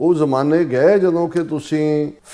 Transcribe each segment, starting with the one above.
ਉਹ ਜ਼ਮਾਨੇ ਗਏ ਜਦੋਂ ਕਿ ਤੁਸੀਂ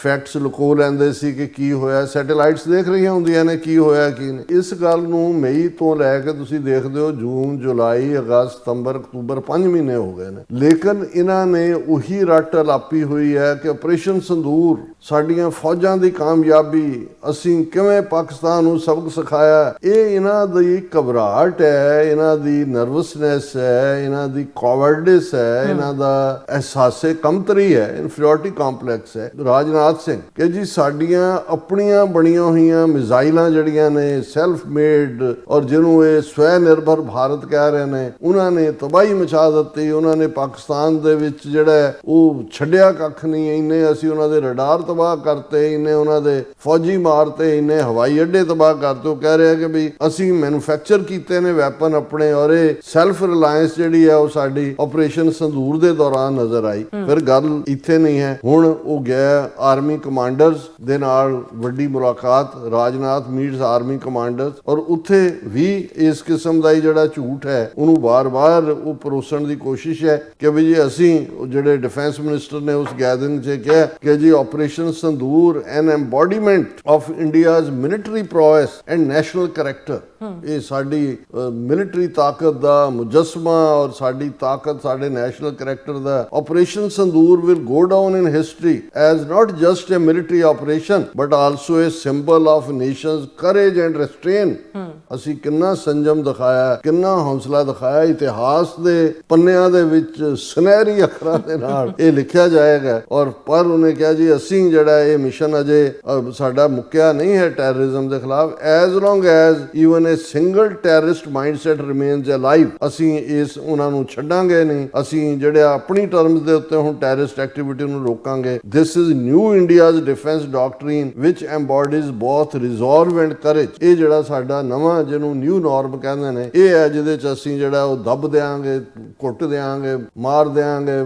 ਫੈਕਟਸ ਲੁਕੋ ਲੈਂਦੇ ਸੀ ਕਿ ਕੀ ਹੋਇਆ, ਸੈਟੇਲਾਈਟਸ ਦੇਖ ਰਹੀਆਂ ਹੁੰਦੀਆਂ ਨੇ ਕੀ ਹੋਇਆ ਕੀ ਨਹੀਂ। ਇਸ ਗੱਲ ਨੂੰ ਮਈ ਤੋਂ ਲੈ ਕੇ ਤੁਸੀਂ ਦੇਖਦੇ ਹੋ ਜੂਨ, ਜੁਲਾਈ, ਅਗਸਤ, ਸਤੰਬਰ, ਅਕਤੂਬਰ 5 ਮਹੀਨੇ ਹੋ ਗਏ ਨੇ, ਲੇਕਿਨ ਇਹਨਾਂ ਨੇ ਉਹੀ ਰੱਟ ਲਾਪੀ ਹੋਈ ਹੈ ਕਿ ਆਪਰੇਸ਼ਨ ਸੰਦੂਰ, ਸਾਡੀਆਂ ਫੌਜਾਂ ਦੀ ਕਾਮਯਾਬੀ, ਅਸੀਂ ਕਿਵੇਂ ਪਾਕਿਸਤਾਨ ਨੂੰ ਸਬਕ ਸਿਖਾਇਆ, ਇਹ ਇਹਨਾਂ ਦੀ ਘਬਰਾਹਟ ਹੈ, ਇਹਨਾਂ ਦੀ ਨਰਵਸਨੈਸ ਹੈ, ਇਹਨਾਂ ਦੀ ਕਾਵਰਡਿਸ ਹੈ, ਇਹਨਾਂ ਦਾ ਅਹਿਸਾਸੇ ਕਮਤਰੀ ਹੈ, ਇਨਫੀਰੀਅਰਿਟੀ ਕੰਪਲੈਕਸ ਹੈ। ਰਾਜਨਾਥ ਸਿੰਘ ਕਿ ਜੀ ਸਾਡੀਆਂ ਆਪਣੀਆਂ ਬਣੀਆਂ ਹੋਈਆਂ ਮਿਜ਼ਾਈਲਾਂ ਜਿਹੜੀਆਂ ਨੇ ਸੈਲਫ ਮੇਡ ਔਰ ਜਿਹਨੂੰ ਇਹ ਸਵੈ ਨਿਰਭਰ ਭਾਰਤ ਕਹਿ ਰਹੇ ਨੇ, ਉਹਨਾਂ ਨੇ ਤਬਾਹੀ ਮਚਾ ਦਿੱਤੀ। ਉਹਨਾਂ ਨੇ ਪਾਕਿਸਤਾਨ ਦੇ ਵਿੱਚ ਜਿਹੜਾ ਉਹ ਛੱਡਿਆ ਕੱਖ ਨਹੀਂ, ਇੰਨੇ ਅਸੀਂ ਉਹਨਾਂ ਦੇ ਰਡਾਰ ਤਬਾਹ ਕਰਤੇ, ਇੰਨੇ ਉਹਨਾਂ ਦੇ ਫੌਜੀ ਮਾਰਤੇ, ਇੰਨੇ ਹਵਾਈ ਅੱਡੇ ਤਬਾਹ ਕਰਤੇ। ਉਹ ਕਹਿ ਰਿਹਾ ਕਿ ਵੀ ਅਸੀਂ ਮੈਨੂਫੈਕਚਰ ਕੀਤੇ ਨੇ ਵੈਪਨ ਆਪਣੇ, ਔਰ ਇਹ ਸੈਲਫ ਰਿਲਾਇੰਸ ਜਿਹੜੀ ਹੈ ਉਹ ਸਾਡੀ ਆਪਰੇਸ਼ਨ ਸੰਦੂਰ ਦੇ ਦੌਰਾਨ ਨਜ਼ਰ ਆਈ। ਫਿਰ ਗੱਲ ਇੱਥੇ ਨਹੀਂ ਹੈ, ਹੁਣ ਉਹ ਗਿਆ ਆਰਮੀ ਕਮਾਂਡਰਸ ਦੇ ਨਾਲ ਵੱਡੀ ਮੁਲਾਕਾਤ, ਰਾਜਨਾਥ ਮੀਟਸ ਆਰਮੀ ਕਮਾਂਡਰਸ, ਔਰ ਉੱਥੇ ਵੀ ਇਸ ਕਿਸਮ ਦਾ ਹੀ ਜਿਹੜਾ ਝੂਠ ਹੈ ਉਹਨੂੰ ਵਾਰ-ਵਾਰ ਉਹ ਪਰੋਸਣ ਦੀ ਕੋਸ਼ਿਸ਼ ਹੈ ਕਿ ਵੀ ਜੀ ਅਸੀਂ, ਜਿਹੜੇ ਡਿਫੈਂਸ ਮਿਨਿਸਟਰ ਨੇ ਉਸ ਗੈਦਰਿੰਗ 'ਚ ਕਿਹਾ ਕਿ ਜੀ operation Sindoor an embodiment of India's military prowess and national character, ਇਹ ਸਾਡੀ ਮਿਲਟਰੀ ਤਾਕਤ ਦਾ ਮੁਜੱਸਮਾ ਔਰ ਸਾਡੀ ਤਾਕਤ, ਸਾਡੇ national character the. Operation ਸੰਦੂਰ will go down in history as not just a military operation but also a symbol of nation's courage and restraint। ਅਸੀਂ ਕਿੰਨਾ ਸੰਜਮ ਦਿਖਾਇਆ, ਕਿੰਨਾ ਹੌਸਲਾ ਦਿਖਾਇਆ, ਇਤਿਹਾਸ ਦੇ ਪੰਨਿਆਂ ਦੇ ਵਿੱਚ ਸੁਨਹਿਰੀ ਅੱਖਰਾਂ ਦੇ ਨਾਲ ਇਹ ਲਿਖਿਆ ਜਾਏਗਾ। ਔਰ ਪਰ ਉਹਨੇ ਕਿਹਾ ਜੀ ਅਸੀਂ ਜਿਹੜਾ ਇਹ ਮਿਸ਼ਨ ਅਜੇ ਸਾਡਾ ਮੁੱਕਿਆ ਨਹੀਂ ਹੈ ਟੈਰਰਿਜ਼ਮ ਦੇ ਖਿਲਾਫ, as long as even a single terrorist mindset remains alive, ਅਸੀਂ ਇਸ ਉਹਨਾਂ ਨੂੰ ਛੱਡਾਂਗੇ ਨਹੀਂ, ਅਸੀਂ ਜਿਹੜੇ ਆਪਣੀ ਟਰਮਸ ਦੇ ਉੱਤੇ ਹੁਣ ਟੈਰਰਿਸਟ ਐਕਟੀਵਿਟੀ ਨੂੰ ਰੋਕਾਂਗੇ। This is new India's defense doctrine which embodies both resolve and courage। ਇਹ ਜਿਹੜਾ ਸਾਡਾ ਨਵਾਂ, ਜਿਹਨੂੰ ਨਿਊ ਨਾਰਮ ਕਹਿੰਦੇ ਨੇ, ਇਹ ਹੈ ਜਿਹਦੇ ਚ ਅਸੀਂ ਜਿਹੜਾ ਉਹ ਦੱਬ ਦਿਆਂਗੇ, ਕੁੱਟ ਦਿਆਂਗੇ, ਮਾਰ ਦਿਆਂਗੇ,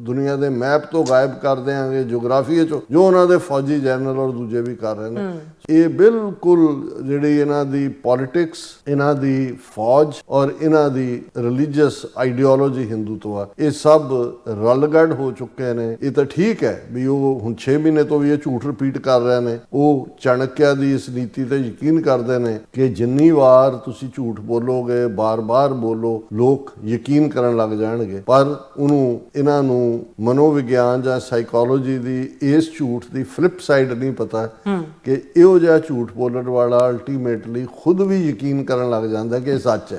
ਦੁਨੀਆ ਦੇ ਮੈਪ ਤੋਂ ਗਾਇਬ ਕਰ ਦਿਆਂਗੇ, ਜੋਗਰਾਫੀ ਚੋਂ, ਜੋ ਉਹਨਾਂ ਦੇ ਫੌਜੀ ਜਨਰਲ ਔਰ ਦੂਜੇ ਵੀ ਕਰ ਰਹੇ ਨੇ। ਇਹ ਬਿਲਕੁਲ ਜਿਹੜੀ ਇਹਨਾਂ ਦੀ ਪੋਲਿਟਿਕਸ, ਇਹਨਾਂ ਦੀ ਫੌਜ ਔਰ ਇਹਨਾਂ ਦੀ ਰਿਲੀਜੀਅਸ ਆਈਡੀਓਲੋਜੀ ਹਿੰਦੂਤਵਾ, ਇਹ ਸਭ ਰਲਗੜ ਹੋ ਚੁੱਕੇ ਨੇ। ਇਹ ਤਾਂ ਠੀਕ ਹੈ ਵੀ ਉਹ ਹੁਣ 6 ਮਹੀਨੇ ਤੋਂ ਵੀ ਇਹ ਝੂਠ ਰਿਪੀਟ ਕਰ ਰਹੇ ਨੇ। ਉਹ ਚਾਣਕਿਆ ਦੀ ਇਸ ਨੀਤੀ ਤੇ ਯਕੀਨ ਕਰਦੇ ਨੇ ਕਿ ਜਿੰਨੀ ਵਾਰ ਤੁਸੀਂ ਝੂਠ ਬੋਲੋਗੇ, ਬਾਰ-ਬਾਰ ਬੋਲੋ, ਲੋਕ ਯਕੀਨ ਕਰਨ ਲੱਗ ਜਾਣਗੇ। ਪਰ ਉਹਨੂੰ, ਇਹਨਾਂ ਨੂੰ ਮਨੋਵਿਗਿਆਨ ਜਾਂ ਸਾਈਕੋਲੋਜੀ ਦੀ ਇਸ ਝੂਠ ਦੀ ਫਲਿਪ ਸਾਈਡ ਨਹੀਂ ਪਤਾ ਕਿ ਇਹੋ ਜਿਹਾ ਝੂਠ ਬੋਲਣ ਵਾਲਾ ਅਲਟੀਮੇਟਲੀ ਖੁਦ ਵੀ ਯਕੀਨ ਕਰਨ ਲੱਗ ਜਾਂਦਾ ਕਿ ਇਹ ਸੱਚ ਹੈ।